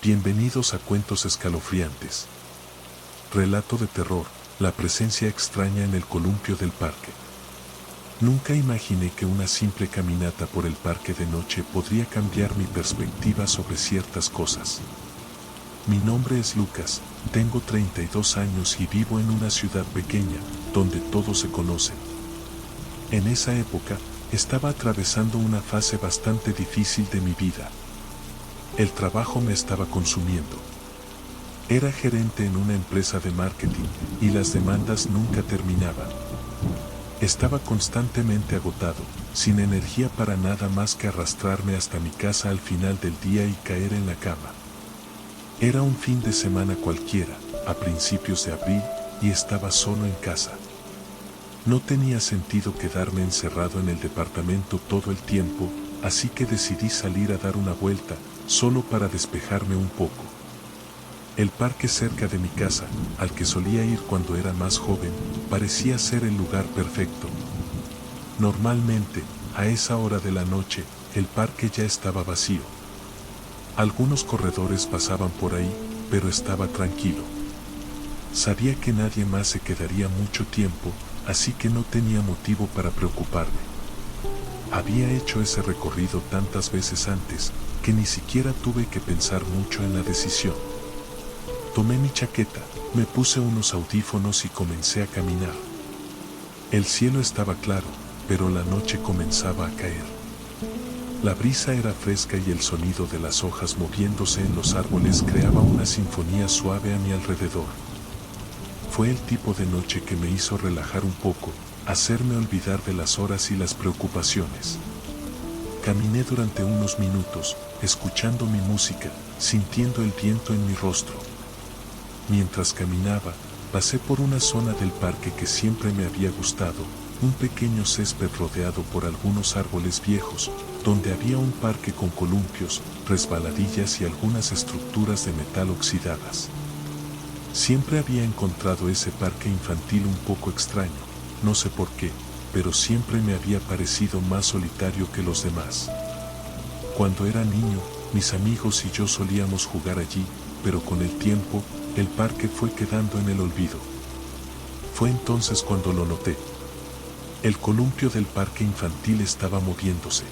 Bienvenidos a Cuentos Escalofriantes. Relato de terror, la presencia extraña en el columpio del parque. Nunca imaginé que una simple caminata por el parque de noche podría cambiar mi perspectiva sobre ciertas cosas. Mi nombre es Lucas, tengo 32 años y vivo en una ciudad pequeña, donde todos se conocen. En esa época, estaba atravesando una fase bastante difícil de mi vida. El trabajo me estaba consumiendo. Era gerente en una empresa de marketing y las demandas nunca terminaban. Estaba constantemente agotado, sin energía para nada más que arrastrarme hasta mi casa al final del día y caer en la cama. Era un fin de semana cualquiera, a principios de abril, y estaba solo en casa. No tenía sentido quedarme encerrado en el departamento todo el tiempo, así que decidí salir a dar una vuelta, solo para despejarme un poco. El parque cerca de mi casa, al que solía ir cuando era más joven, parecía ser el lugar perfecto. Normalmente, a esa hora de la noche, el parque ya estaba vacío. Algunos corredores pasaban por ahí, pero estaba tranquilo. Sabía que nadie más se quedaría mucho tiempo, así que no tenía motivo para preocuparme. Había hecho ese recorrido tantas veces antes, que ni siquiera tuve que pensar mucho en la decisión. Tomé mi chaqueta, me puse unos audífonos y comencé a caminar. El cielo estaba claro, pero la noche comenzaba a caer. La brisa era fresca y el sonido de las hojas moviéndose en los árboles creaba una sinfonía suave a mi alrededor. Fue el tipo de noche que me hizo relajar un poco, hacerme olvidar de las horas y las preocupaciones. Caminé durante unos minutos, escuchando mi música, sintiendo el viento en mi rostro. Mientras caminaba, pasé por una zona del parque que siempre me había gustado, un pequeño césped rodeado por algunos árboles viejos, donde había un parque con columpios, resbaladillas y algunas estructuras de metal oxidadas. Siempre había encontrado ese parque infantil un poco extraño, no sé por qué, pero siempre me había parecido más solitario que los demás. Cuando era niño, mis amigos y yo solíamos jugar allí, pero con el tiempo, el parque fue quedando en el olvido. Fue entonces cuando lo noté. El columpio del parque infantil estaba moviéndose.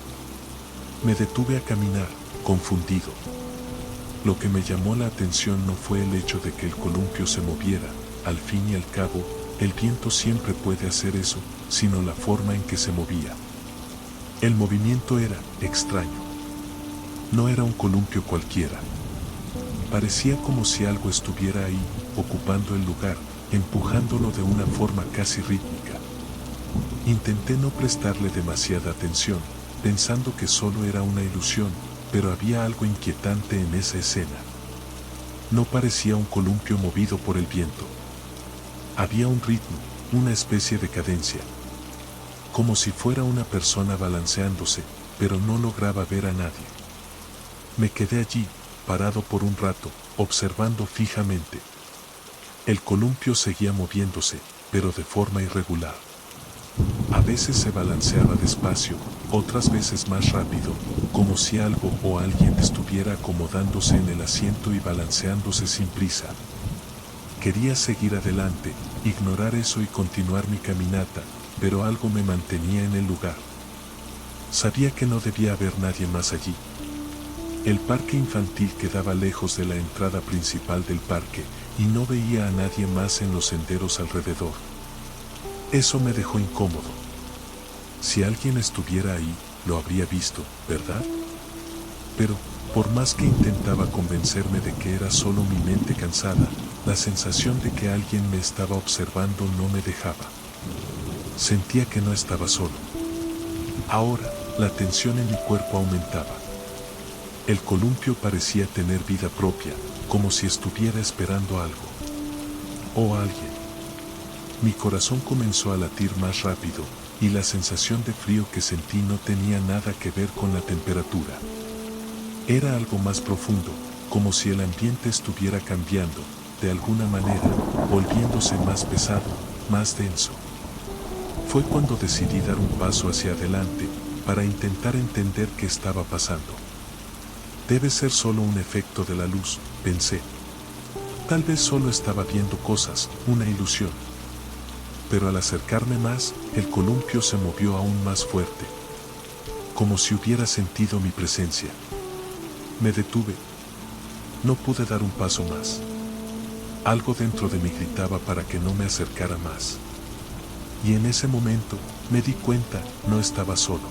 Me detuve a caminar, confundido. Lo que me llamó la atención no fue el hecho de que el columpio se moviera, al fin y al cabo, el viento siempre puede hacer eso, sino la forma en que se movía. El movimiento era extraño. No era un columpio cualquiera. Parecía como si algo estuviera ahí, ocupando el lugar, empujándolo de una forma casi rítmica. Intenté no prestarle demasiada atención, pensando que solo era una ilusión, pero había algo inquietante en esa escena. No parecía un columpio movido por el viento. Había un ritmo, una especie de cadencia. Como si fuera una persona balanceándose, pero no lograba ver a nadie. Me quedé allí, parado por un rato, observando fijamente. El columpio seguía moviéndose, pero de forma irregular. A veces se balanceaba despacio, otras veces más rápido, como si algo o alguien estuviera acomodándose en el asiento y balanceándose sin prisa. Quería seguir adelante, ignorar eso y continuar mi caminata, pero algo me mantenía en el lugar. Sabía que no debía haber nadie más allí. El parque infantil quedaba lejos de la entrada principal del parque y no veía a nadie más en los senderos alrededor. Eso me dejó incómodo. Si alguien estuviera ahí, lo habría visto, ¿verdad? Pero, por más que intentaba convencerme de que era solo mi mente cansada, la sensación de que alguien me estaba observando no me dejaba. Sentía que no estaba solo. Ahora, la tensión en mi cuerpo aumentaba. El columpio parecía tener vida propia, como si estuviera esperando algo. O alguien. Mi corazón comenzó a latir más rápido, y la sensación de frío que sentí no tenía nada que ver con la temperatura. Era algo más profundo, como si el ambiente estuviera cambiando, de alguna manera, volviéndose más pesado, más denso. Fue cuando decidí dar un paso hacia adelante, para intentar entender qué estaba pasando. Debe ser solo un efecto de la luz, pensé. Tal vez solo estaba viendo cosas, una ilusión. Pero al acercarme más, el columpio se movió aún más fuerte, como si hubiera sentido mi presencia. Me detuve. No pude dar un paso más. Algo dentro de mí gritaba para que no me acercara más. Y en ese momento, me di cuenta, no estaba solo.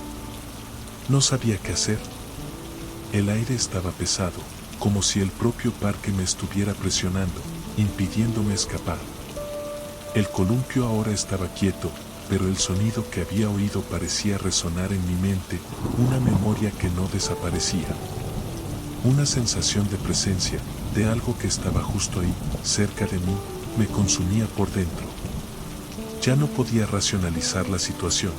No sabía qué hacer. El aire estaba pesado, como si el propio parque me estuviera presionando, impidiéndome escapar. El columpio ahora estaba quieto, pero el sonido que había oído parecía resonar en mi mente, una memoria que no desaparecía. Una sensación de presencia, de algo que estaba justo ahí, cerca de mí, me consumía por dentro. Ya no podía racionalizar la situación.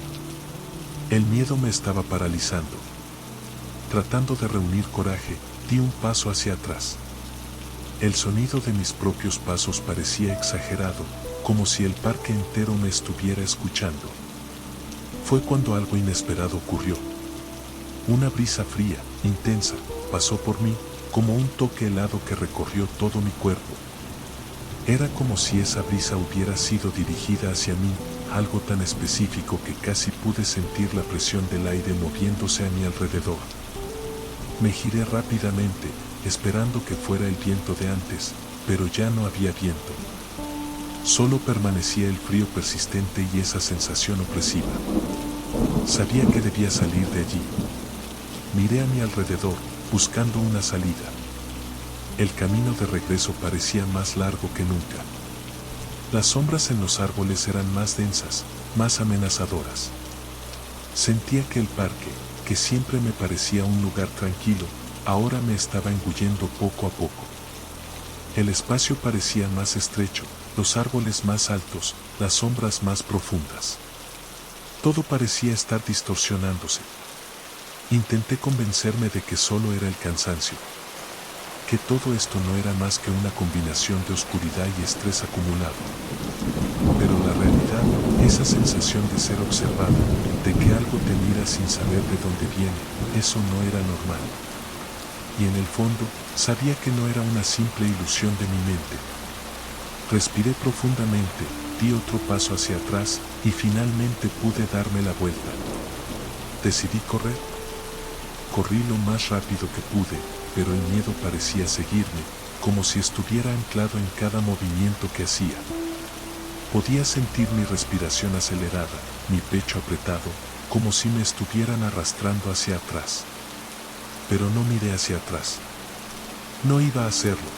El miedo me estaba paralizando. Tratando de reunir coraje, di un paso hacia atrás. El sonido de mis propios pasos parecía exagerado, como si el parque entero me estuviera escuchando. Fue cuando algo inesperado ocurrió. Una brisa fría, intensa, pasó por mí, como un toque helado que recorrió todo mi cuerpo. Era como si esa brisa hubiera sido dirigida hacia mí, algo tan específico que casi pude sentir la presión del aire moviéndose a mi alrededor. Me giré rápidamente, esperando que fuera el viento de antes, pero ya no había viento. Solo permanecía el frío persistente y esa sensación opresiva. Sabía que debía salir de allí. Miré a mi alrededor, buscando una salida. El camino de regreso parecía más largo que nunca. Las sombras en los árboles eran más densas, más amenazadoras. Sentía que el parque, que siempre me parecía un lugar tranquilo, ahora me estaba engullendo poco a poco. El espacio parecía más estrecho, los árboles más altos, las sombras más profundas. Todo parecía estar distorsionándose. Intenté convencerme de que solo era el cansancio, que todo esto no era más que una combinación de oscuridad y estrés acumulado. Pero la realidad, esa sensación de ser observado, de que algo te mira sin saber de dónde viene, eso no era normal. Y en el fondo, sabía que no era una simple ilusión de mi mente. Respiré profundamente, di otro paso hacia atrás y finalmente pude darme la vuelta. Decidí correr. Corrí lo más rápido que pude, pero el miedo parecía seguirme, como si estuviera anclado en cada movimiento que hacía. Podía sentir mi respiración acelerada, mi pecho apretado, como si me estuvieran arrastrando hacia atrás. Pero no miré hacia atrás. No iba a hacerlo.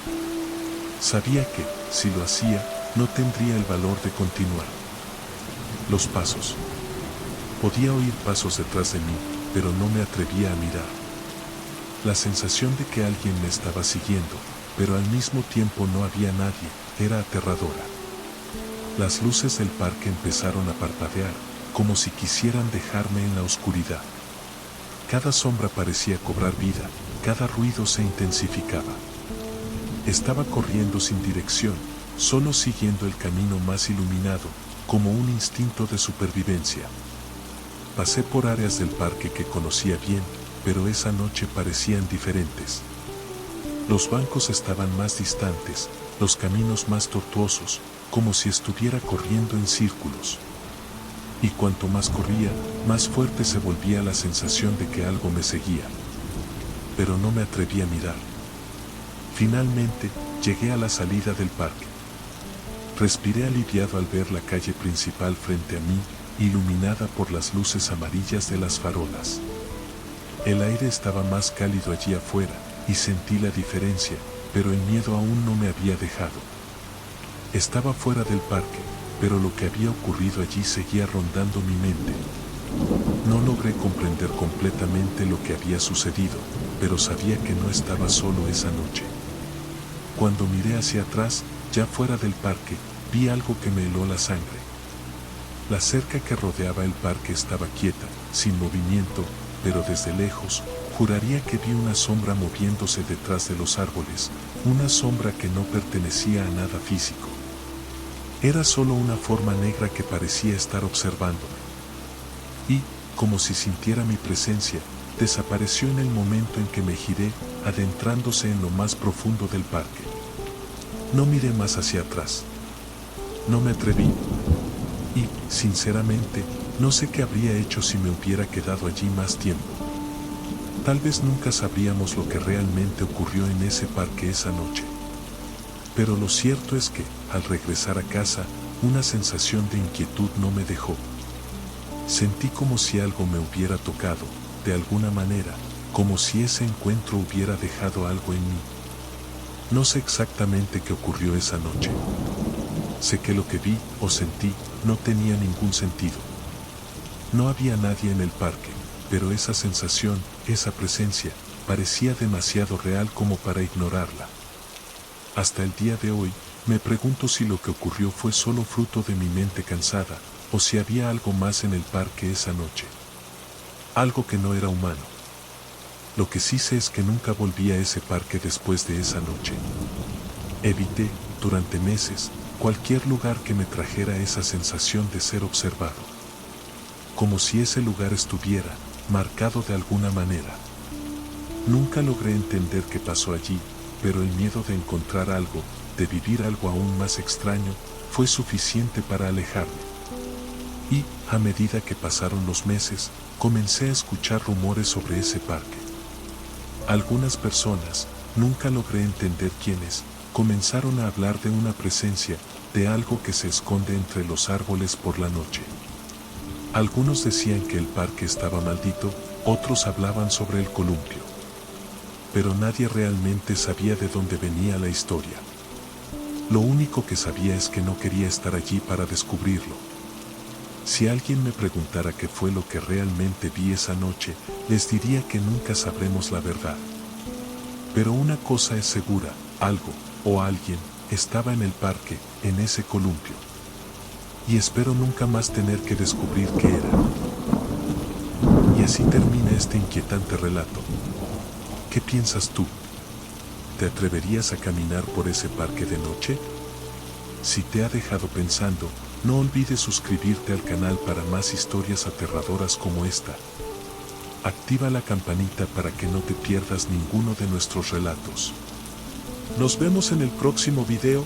Sabía que, si lo hacía, no tendría el valor de continuar. Los pasos. Podía oír pasos detrás de mí, pero no me atrevía a mirar. La sensación de que alguien me estaba siguiendo, pero al mismo tiempo no había nadie, era aterradora. Las luces del parque empezaron a parpadear, como si quisieran dejarme en la oscuridad. Cada sombra parecía cobrar vida, cada ruido se intensificaba. Estaba corriendo sin dirección, solo siguiendo el camino más iluminado, como un instinto de supervivencia. Pasé por áreas del parque que conocía bien, pero esa noche parecían diferentes. Los bancos estaban más distantes, los caminos más tortuosos, como si estuviera corriendo en círculos. Y cuanto más corría, más fuerte se volvía la sensación de que algo me seguía. Pero no me atreví a mirar. Finalmente, llegué a la salida del parque. Respiré aliviado al ver la calle principal frente a mí, iluminada por las luces amarillas de las farolas. El aire estaba más cálido allí afuera, y sentí la diferencia, pero el miedo aún no me había dejado. Estaba fuera del parque, pero lo que había ocurrido allí seguía rondando mi mente. No logré comprender completamente lo que había sucedido, pero sabía que no estaba solo esa noche. Cuando miré hacia atrás, ya fuera del parque, vi algo que me heló la sangre. La cerca que rodeaba el parque estaba quieta, sin movimiento, pero desde lejos, juraría que vi una sombra moviéndose detrás de los árboles, una sombra que no pertenecía a nada físico. Era solo una forma negra que parecía estar observándome. Y, como si sintiera mi presencia, desapareció en el momento en que me giré, adentrándose en lo más profundo del parque. No miré más hacia atrás. No me atreví. Y, sinceramente, no sé qué habría hecho si me hubiera quedado allí más tiempo. Tal vez nunca sabríamos lo que realmente ocurrió en ese parque esa noche. Pero lo cierto es que, al regresar a casa, una sensación de inquietud no me dejó. Sentí como si algo me hubiera tocado, de alguna manera, como si ese encuentro hubiera dejado algo en mí. No sé exactamente qué ocurrió esa noche. Sé que lo que vi o sentí no tenía ningún sentido. No había nadie en el parque, pero esa sensación, esa presencia, parecía demasiado real como para ignorarla. Hasta el día de hoy, me pregunto si lo que ocurrió fue solo fruto de mi mente cansada, o si había algo más en el parque esa noche. Algo que no era humano. Lo que sí sé es que nunca volví a ese parque después de esa noche. Evité, durante meses, cualquier lugar que me trajera esa sensación de ser observado. Como si ese lugar estuviera marcado de alguna manera. Nunca logré entender qué pasó allí, pero el miedo de encontrar algo, de vivir algo aún más extraño, fue suficiente para alejarme. Y, a medida que pasaron los meses, comencé a escuchar rumores sobre ese parque. Algunas personas, nunca logré entender quiénes, comenzaron a hablar de una presencia, de algo que se esconde entre los árboles por la noche. Algunos decían que el parque estaba maldito, otros hablaban sobre el columpio. Pero nadie realmente sabía de dónde venía la historia. Lo único que sabía es que no quería estar allí para descubrirlo. Si alguien me preguntara qué fue lo que realmente vi esa noche, les diría que nunca sabremos la verdad. Pero una cosa es segura, algo, o alguien, estaba en el parque, en ese columpio. Y espero nunca más tener que descubrir qué era. Y así termina este inquietante relato. ¿Qué piensas tú? ¿Te atreverías a caminar por ese parque de noche? Si te ha dejado pensando, no olvides suscribirte al canal para más historias aterradoras como esta. Activa la campanita para que no te pierdas ninguno de nuestros relatos. Nos vemos en el próximo video.